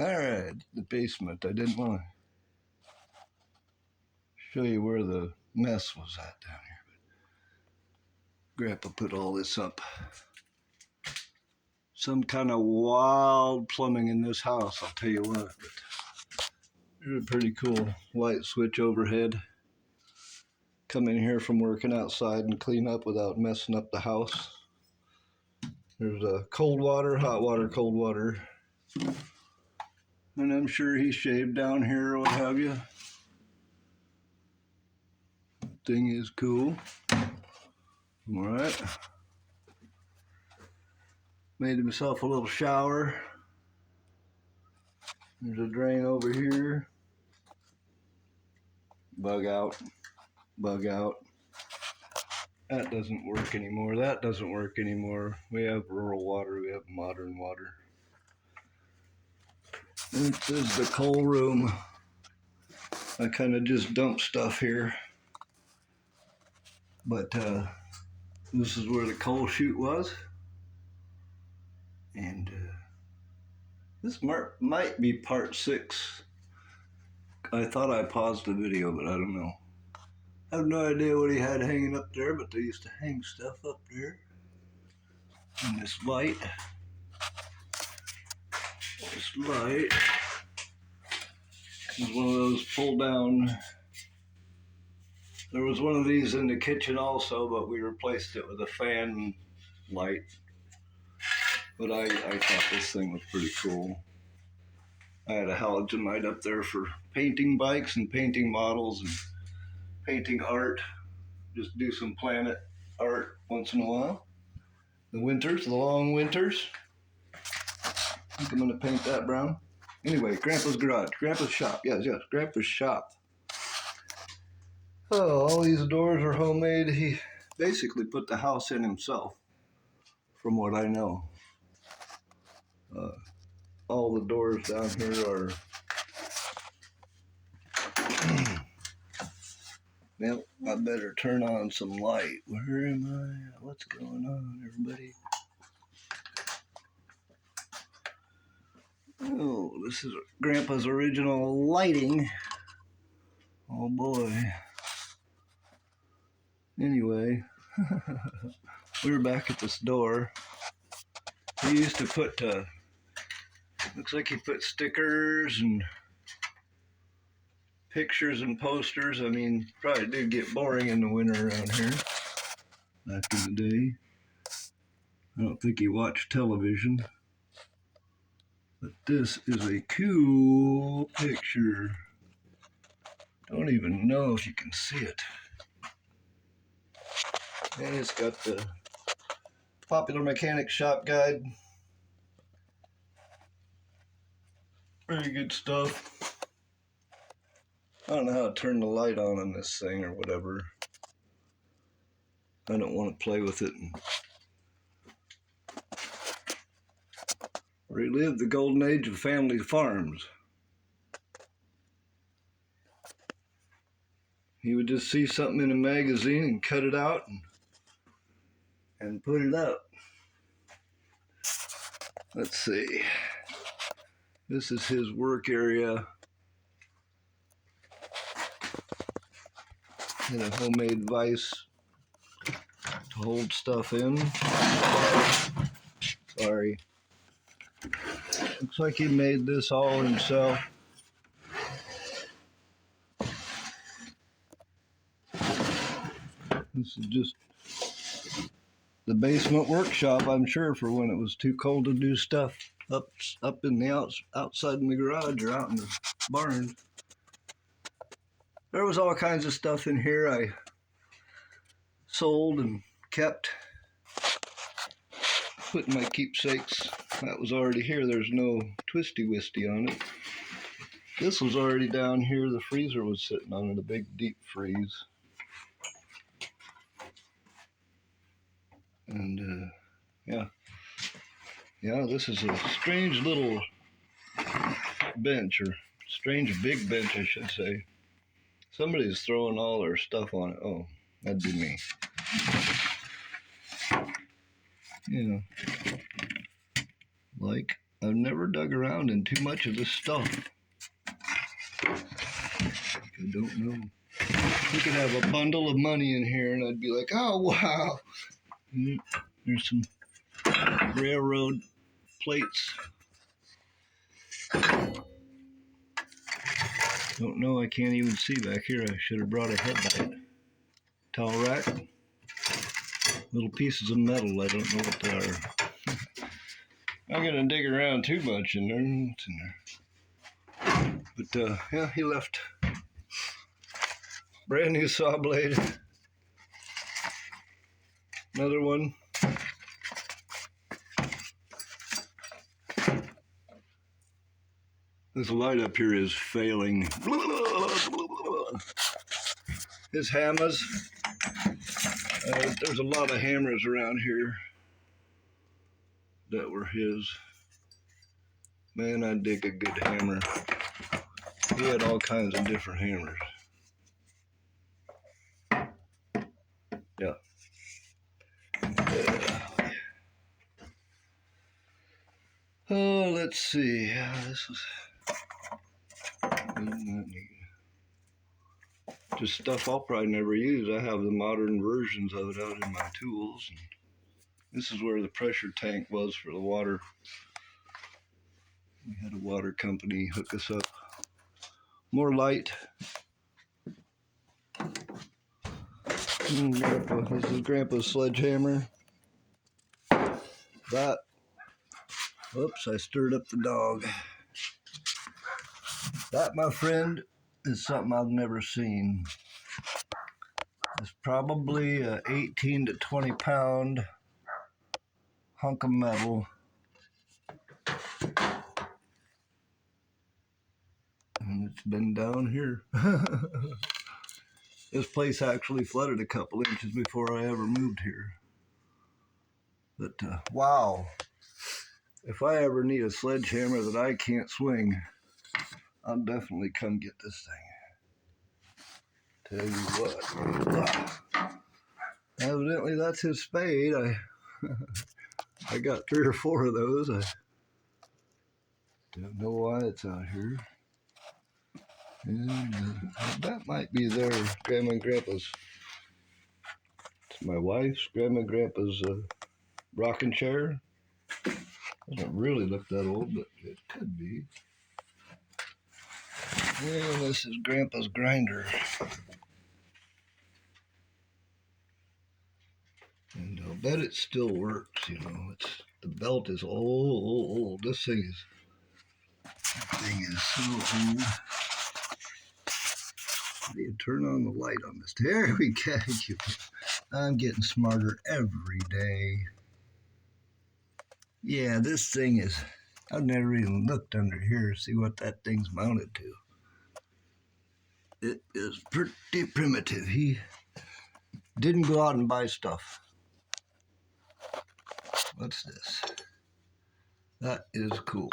Alright, the basement. I didn't want to show you where the mess was at down here. But Grandpa put all this up. Some kind of wild plumbing in this house, I'll tell you what. But there's a pretty cool light switch overhead. Come in here from working outside and clean up without messing up the house. There's a cold water, hot water, cold water. And I'm sure he shaved down here or what have you. Thing is cool. Alright. Made himself a little shower. There's a drain over here. Bug out. Bug out. That doesn't work anymore. That doesn't work anymore. We have rural water. We have modern water. This is the coal room. I kind of just dump stuff here. But this is where the coal chute was. And this might be part 6. I thought I paused the video, but I don't know. I have no idea what he had hanging up there, but they used to hang stuff up there. And this light. This light is one of those pull down. There was one of these in the kitchen also, but we replaced it with a fan light. But I thought this thing was pretty cool. I had a halogen light up there for painting bikes and painting models and painting art. Just do some planet art once in a while. The winters, the long winters. I think I'm gonna paint that brown. Anyway, Grandpa's garage, Grandpa's shop. Yes, Grandpa's shop. Oh, all these doors are homemade. He basically put the house in himself, from what I know. All the doors down here are. Well, I better turn on some light. Where am I? What's going on, everybody? Oh, this is Grandpa's original lighting. Oh boy. Anyway, we were back at this door. He used to put, looks like he put stickers and pictures and posters. I mean, probably did get boring in the winter around here back in the day. I don't think he watched television. But this is a cool picture. Don't even know if you can see it. And it's got the Popular Mechanic Shop Guide. Very good stuff. I don't know how to turn the light on this thing or whatever. I don't want to play with it and relive the golden age of family farms. He would just see something in a magazine and cut it out and put it up. Let's see. This is his work area. And a homemade vise to hold stuff in. Sorry. Looks like he made this all himself. This is just the basement workshop, I'm sure, for when it was too cold to do stuff up in the outside in the garage or out in the barn. There was all kinds of stuff in here I sold and kept. Put in my keepsakes. That was already here. There's no twisty-wisty on it. This was already down here. The freezer was sitting on it, a big deep freeze. And yeah, this is a strange little bench, or strange big bench, I should say. Somebody's throwing all their stuff on it. Oh, that'd be me. Yeah, like I've never dug around in too much of this stuff. I don't know. We could have a bundle of money in here and I'd be like, oh, wow. There's some railroad plates. Don't know, I can't even see back here. I should have brought a headlight. Towel rack. Little pieces of metal, I don't know what they are. I'm gonna dig around too much in there. What's in there? But yeah, he left. Brand new saw blade. Another one. This light up here is failing. His hammers. There's a lot of hammers around here that were his. Man, I dig a good hammer. He had all kinds of different hammers. Yeah. Oh, let's see. This is just stuff I'll probably never use. I have the modern versions of it out in my tools. And this is where the pressure tank was for the water. We had a water company hook us up. More light. This is Grandpa's sledgehammer. That. Oops, I stirred up the dog. That, my friend, is something I've never seen. It's probably a 18 to 20 pound hunk of metal. And it's been down here. This place actually flooded a couple inches before I ever moved here. But wow, if I ever need a sledgehammer that I can't swing, I'll definitely come get this thing. Tell you what. Evidently that's his spade. I got 3 or 4 of those. I don't know why it's out here. And that might be their Grandma and Grandpa's. It's my wife's, Grandma and Grandpa's rocking chair. Doesn't really look that old, but it could be. And this is Grandpa's grinder. And I'll bet it still works, you know. The belt is old. This thing is so old. How do you turn on the light on this? There we go. I'm getting smarter every day. Yeah, this thing is, I've never even looked under here to see what that thing's mounted to. It is pretty primitive. He didn't go out and buy stuff. What's this? That is cool.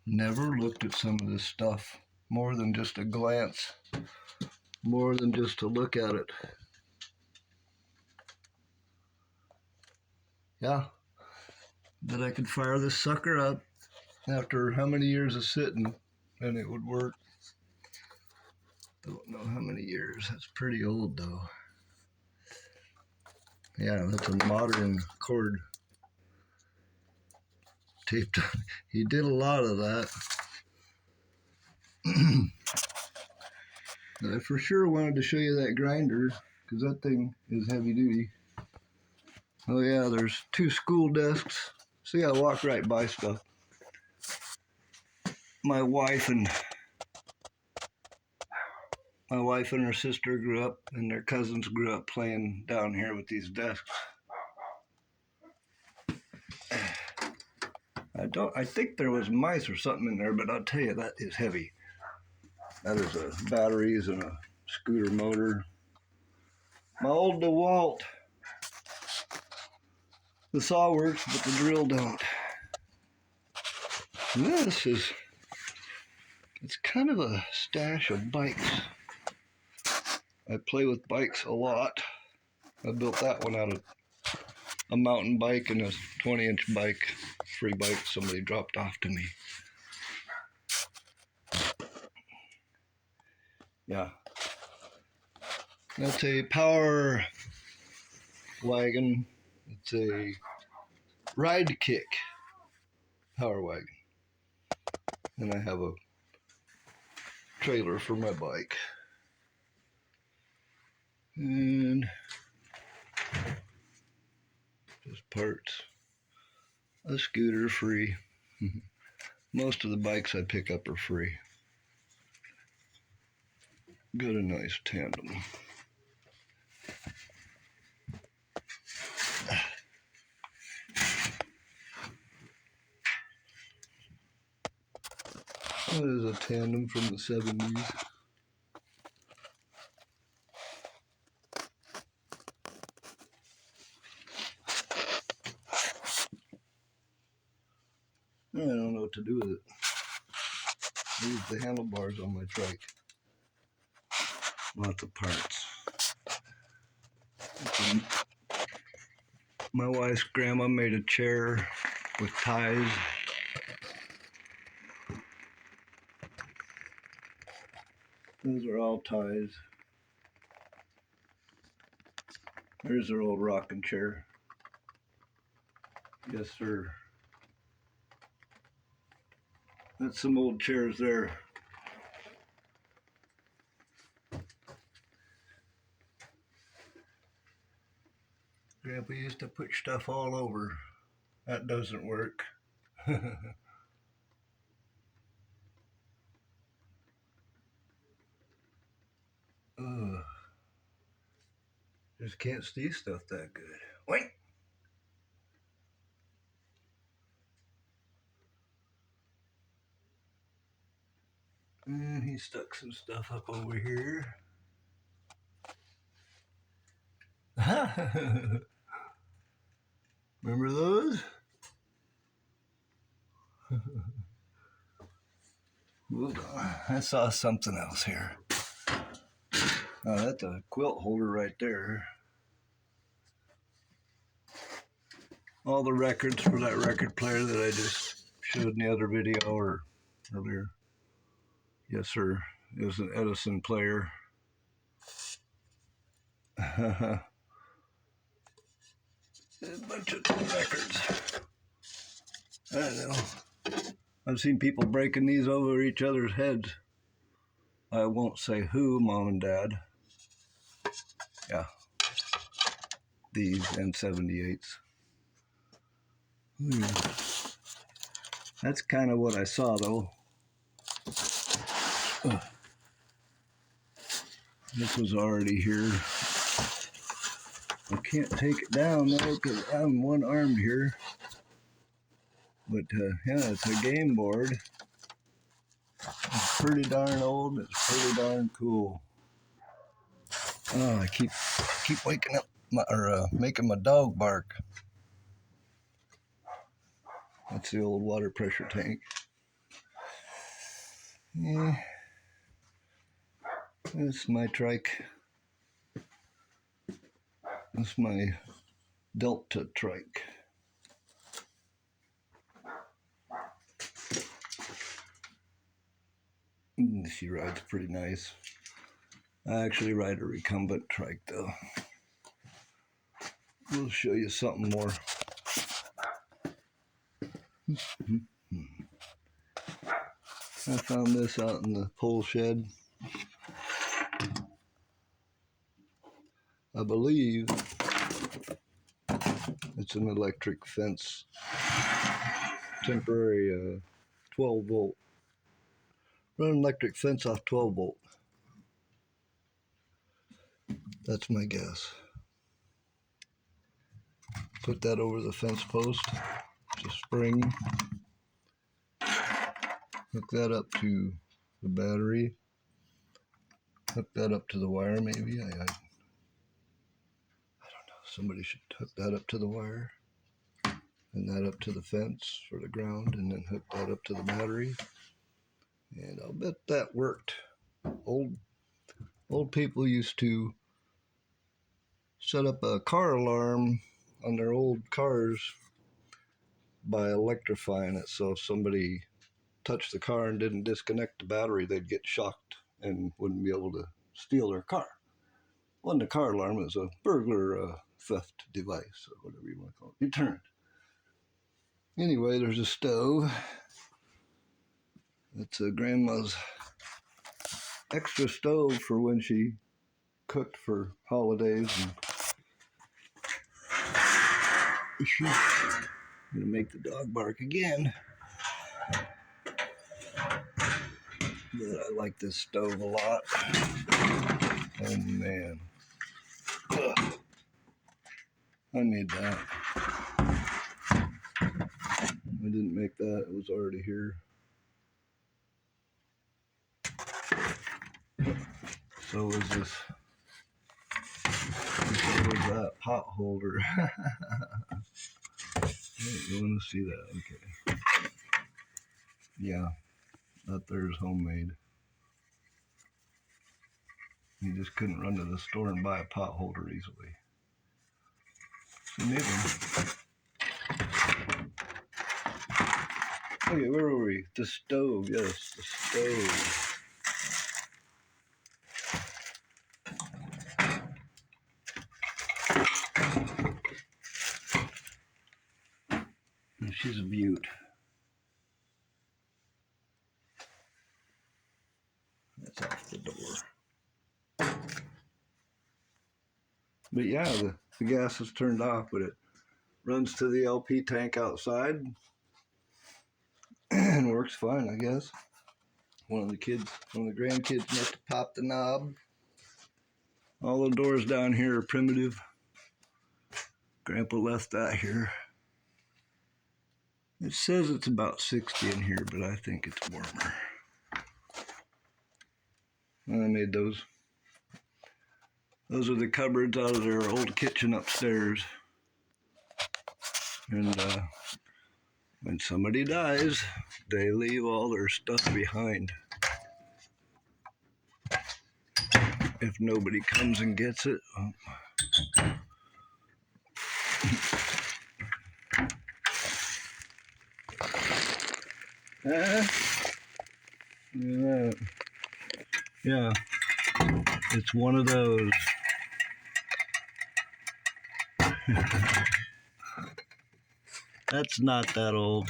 Never looked at some of this stuff more than just a glance, more than just to look at it. Yeah, that I could fire this sucker up after how many years of sitting and it would work. Don't know how many years. That's pretty old though. Yeah, that's a modern cord taped on. He did a lot of that. I for sure wanted to show you that grinder because that thing is heavy duty. Oh yeah, there's 2 school desks. See, I walk right by stuff. My wife and her sister grew up, and their cousins grew up playing down here with these desks. I think there was mice or something in there, but I'll tell you, that is heavy. That is batteries and a scooter motor. My old DeWalt. The saw works, but the drill don't. And it's kind of a stash of bikes. I play with bikes a lot. I built that one out of a mountain bike and a 20-inch bike, free bike somebody dropped off to me. Yeah. That's a power wagon. It's a ride kick power wagon. And I have a trailer for my bike. And just parts. A scooter free. Most of the bikes I pick up are free. Got a nice tandem. That is a tandem from the 70s. I don't know what to do with it. I use the handlebars on my trike. Lots of parts. My wife's grandma made a chair with ties. Those are all ties. There's her old rocking chair. Yes, sir. That's some old chairs there. Grandpa used to put stuff all over. That doesn't work. Ugh. Just can't see stuff that good. Wait. And he stuck some stuff up over here. Remember those? Hold on. I saw something else here. Oh, that's a quilt holder right there. All the records for that record player that I just showed in the other video or earlier. Yes, sir. It was an Edison player. A bunch of records. I don't know. I've seen people breaking these over each other's heads. I won't say who, Mom and Dad. Yeah. These N78s. That's kind of what I saw, though. This was already here. I can't take it down, though, because I'm one-armed here. But, yeah, it's a game board. It's pretty darn old. It's pretty darn cool. Oh, I keep waking up making my dog bark. That's the old water pressure tank. Yeah. That's my trike. That's my Delta trike. She rides pretty nice. I actually ride a recumbent trike, though. We'll show you something more. I found this out in the pole shed. I believe it's an electric fence. Temporary 12 volt. Run an electric fence off 12 volt. That's my guess. Put that over the fence post. It's a spring. Hook that up to the battery. Hook that up to the wire, maybe. I don't know. Somebody should hook that up to the wire. And that up to the fence for the ground. And then hook that up to the battery. And I'll bet that worked. Old people used to set up a car alarm on their old cars by electrifying it. So if somebody touched the car and didn't disconnect the battery, they'd get shocked and wouldn't be able to steal their car. It wasn't a car alarm, it was a burglar theft device, or whatever you want to call it. Deterrent. Anyway, there's a stove. It's Grandma's extra stove for when she cooked for holidays. And she's gonna make the dog bark again. But I like this stove a lot. Oh man. Ugh. I made that. I didn't make that, it was already here. So is this. So is that pot holder. You want to see that? Okay. Yeah, that there's homemade. You just couldn't run to the store and buy a pot holder easily. So knitting. Okay, where were we? The stove, yes, the stove. And she's a beaut. That's off the door. But yeah, the gas is turned off, but it runs to the LP tank outside and works fine, I guess. One of the grandkids must have popped the knob. All the doors down here are primitive. Grandpa left that here. It says it's about 60 in here, but I think it's warmer. And I made those. Those are the cupboards out of their old kitchen upstairs. And when somebody dies, they leave all their stuff behind. If nobody comes and gets it. Yeah, it's one of those. That's not that old.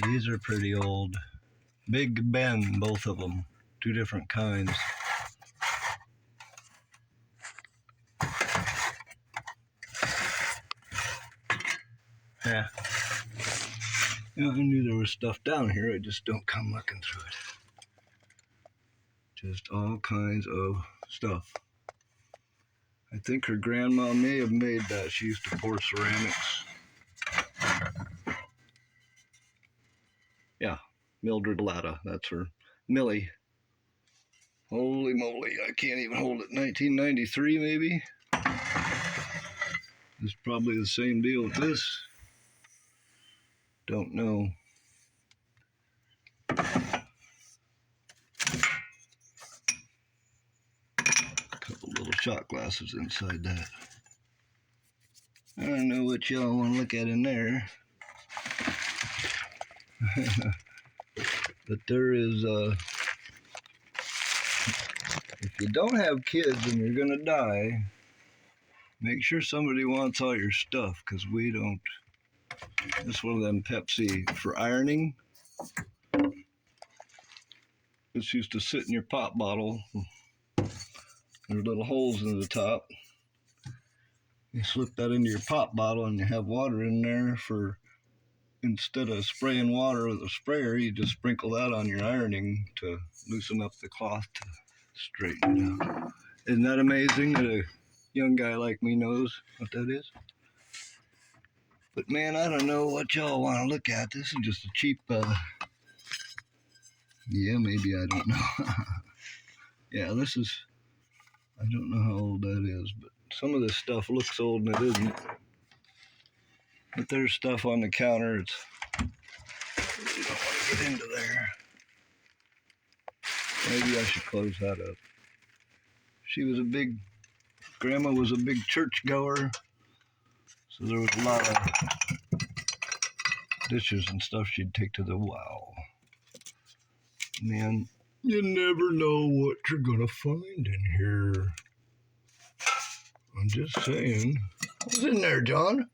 These are pretty old. Big Ben, both of them. Two different kinds. Yeah. Yeah, I knew there was stuff down here. I just don't come looking through it. Just all kinds of stuff. I think her grandma may have made that. She used to pour ceramics. Yeah, Mildred Latta, that's her. Millie. Holy moly, I can't even hold it. 1993 maybe? It's probably the same deal with this. Don't know. Couple little shot glasses inside that. I don't know what y'all want to look at in there. But there is, if you don't have kids and you're gonna die, make sure somebody wants all your stuff, because we don't. It's one of them Pepsi for ironing. This used to sit in your pop bottle. There's little holes in the top. You slip that into your pop bottle and you have water in there for, instead of spraying water with a sprayer, you just sprinkle that on your ironing to loosen up the cloth to straighten it out. Isn't that amazing that a young guy like me knows what that is? But man, I don't know what y'all want to look at. This is just a cheap, yeah, maybe, I don't know. Yeah, this is, I don't know how old that is, but some of this stuff looks old and it isn't. But there's stuff on the counter. It's, you don't want to get into there. Maybe I should close that up. She was a big Grandma was a big church goer, so there was a lot of dishes and stuff she'd take to the wow. Man, you never know what you're gonna find in here. I'm just saying. What's in there, John?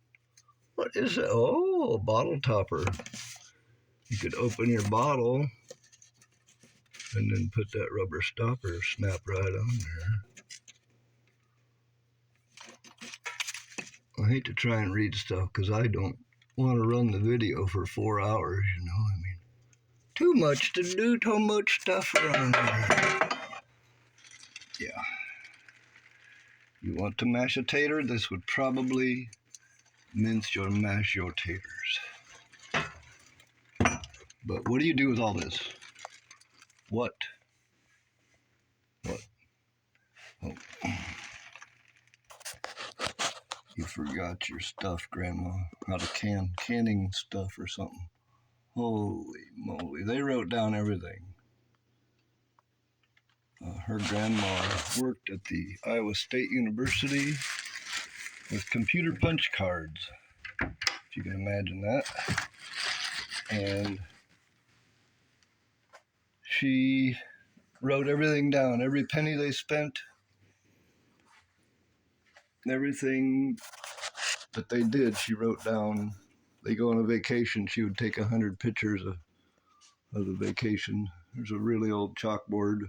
What is it? Oh, a bottle topper. You could open your bottle and then put that rubber stopper, snap right on there. I hate to try and read stuff because I don't want to run the video for 4 hours, you know. I mean, too much to do, too much stuff around here. Yeah. You want to mash a tater? This would probably mash your taters. But what do you do with all this? What? Oh. You forgot your stuff, Grandma. How to canning stuff or something. Holy moly. They wrote down everything. Her grandma worked at the Iowa State University with computer punch cards, if you can imagine that. And she wrote everything down, every penny they spent, everything that they did, she wrote down. They go on a vacation, she would take 100 pictures of the vacation. There's a really old chalkboard.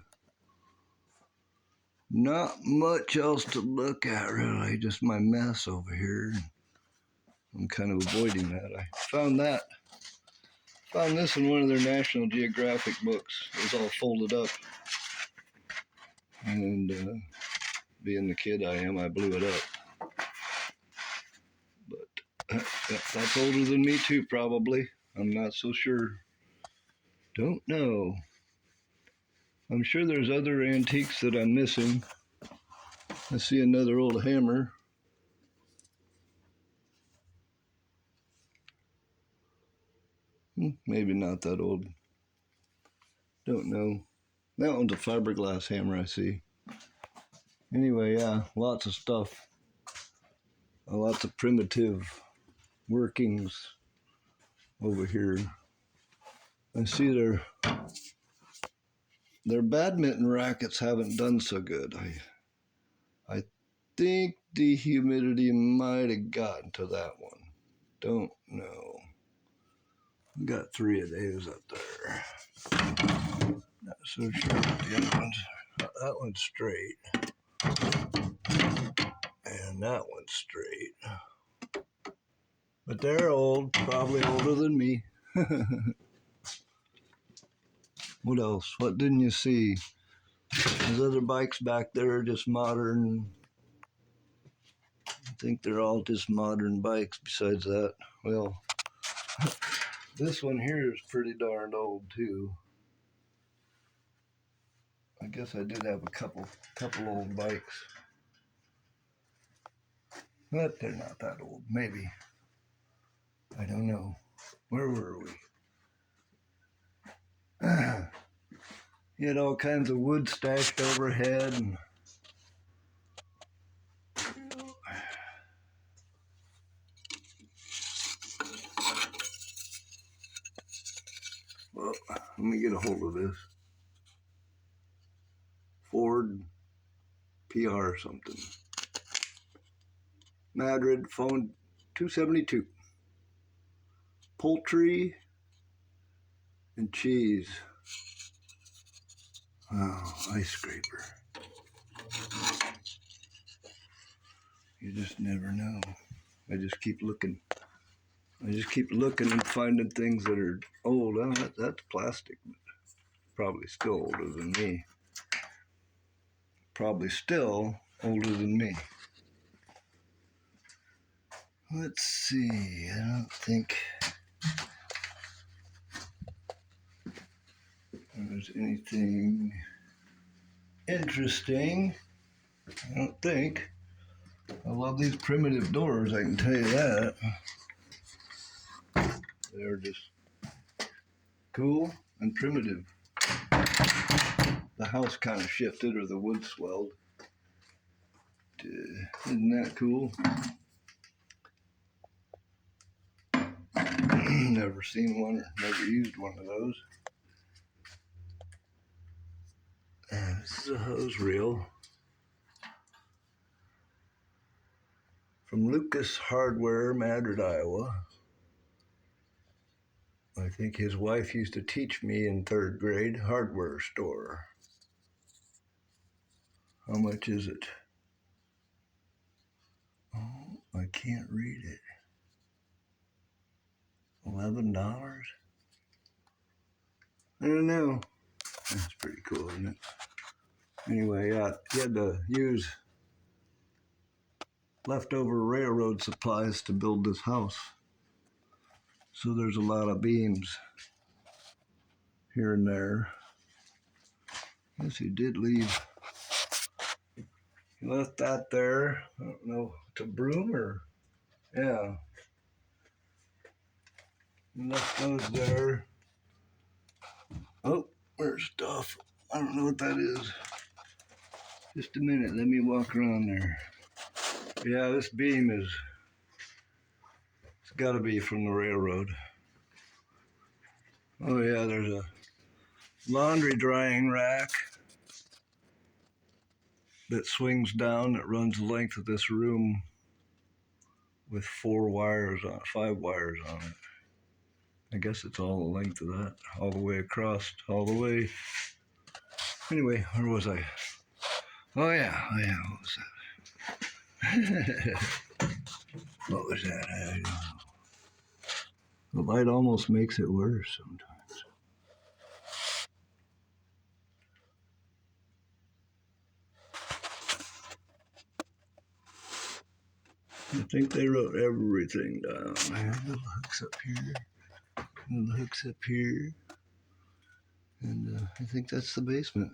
Not much else to look at, really, just my mess over here. I'm kind of avoiding that. I found this in one of their National Geographic books. It was all folded up. And being the kid I am, I blew it up. But that's older than me too, probably. I'm not so sure. Don't know. I'm sure there's other antiques that I'm missing. I see another old hammer. Maybe not that old. Don't know. That one's a fiberglass hammer, I see. Anyway, yeah, lots of stuff. Lots of primitive workings over here. I see their badminton rackets haven't done so good. I think the humidity might have gotten to that one. Don't know. Got 3 of those up there. Not so sure about the other ones. That one's straight. And that one's straight. But they're old, probably older than me. What else? What didn't you see? Those other bikes back there are just modern. I think they're all just modern bikes besides that. Well, this one here is pretty darn old too. I guess I did have a couple old bikes. But they're not that old, maybe. I don't know. Where were we? You had all kinds of wood stashed overhead. And well, let me get a hold of this. Ford PR something. Madrid, phone 272. Poultry and cheese. Oh, ice scraper. You just never know. I just keep looking. And finding things that are old. Oh, that's plastic. Probably still older than me. Let's see. I don't think there's anything interesting. I don't think. I love these primitive doors, I can tell you that. They're just cool and primitive. The house kind of shifted, or the wood swelled. Isn't that cool? Never seen one or never used one of those. This is a hose reel from Lucas Hardware, Madrid, Iowa. I think his wife used to teach me in 3rd grade, hardware store. How much is it? Oh, I can't read it. $11? I don't know. That's pretty cool, isn't it? Anyway, he had to use leftover railroad supplies to build this house. So there's a lot of beams here and there. Yes, he did leave. He left that there. I don't know, it's a broom or, yeah. He left those there. Oh, there's stuff. I don't know what that is. Just a minute, let me walk around there. Yeah, this beam it's gotta be from the railroad. Oh yeah, there's a laundry drying rack that swings down that runs the length of this room with 5 wires on it. I guess it's all the length of that, all the way across, all the way. Anyway, where was I? Oh yeah, what was that? What was that? I don't know. The light almost makes it worse sometimes. I think they wrote everything down. Little hooks up here, little hooks up here, and I think that's the basement.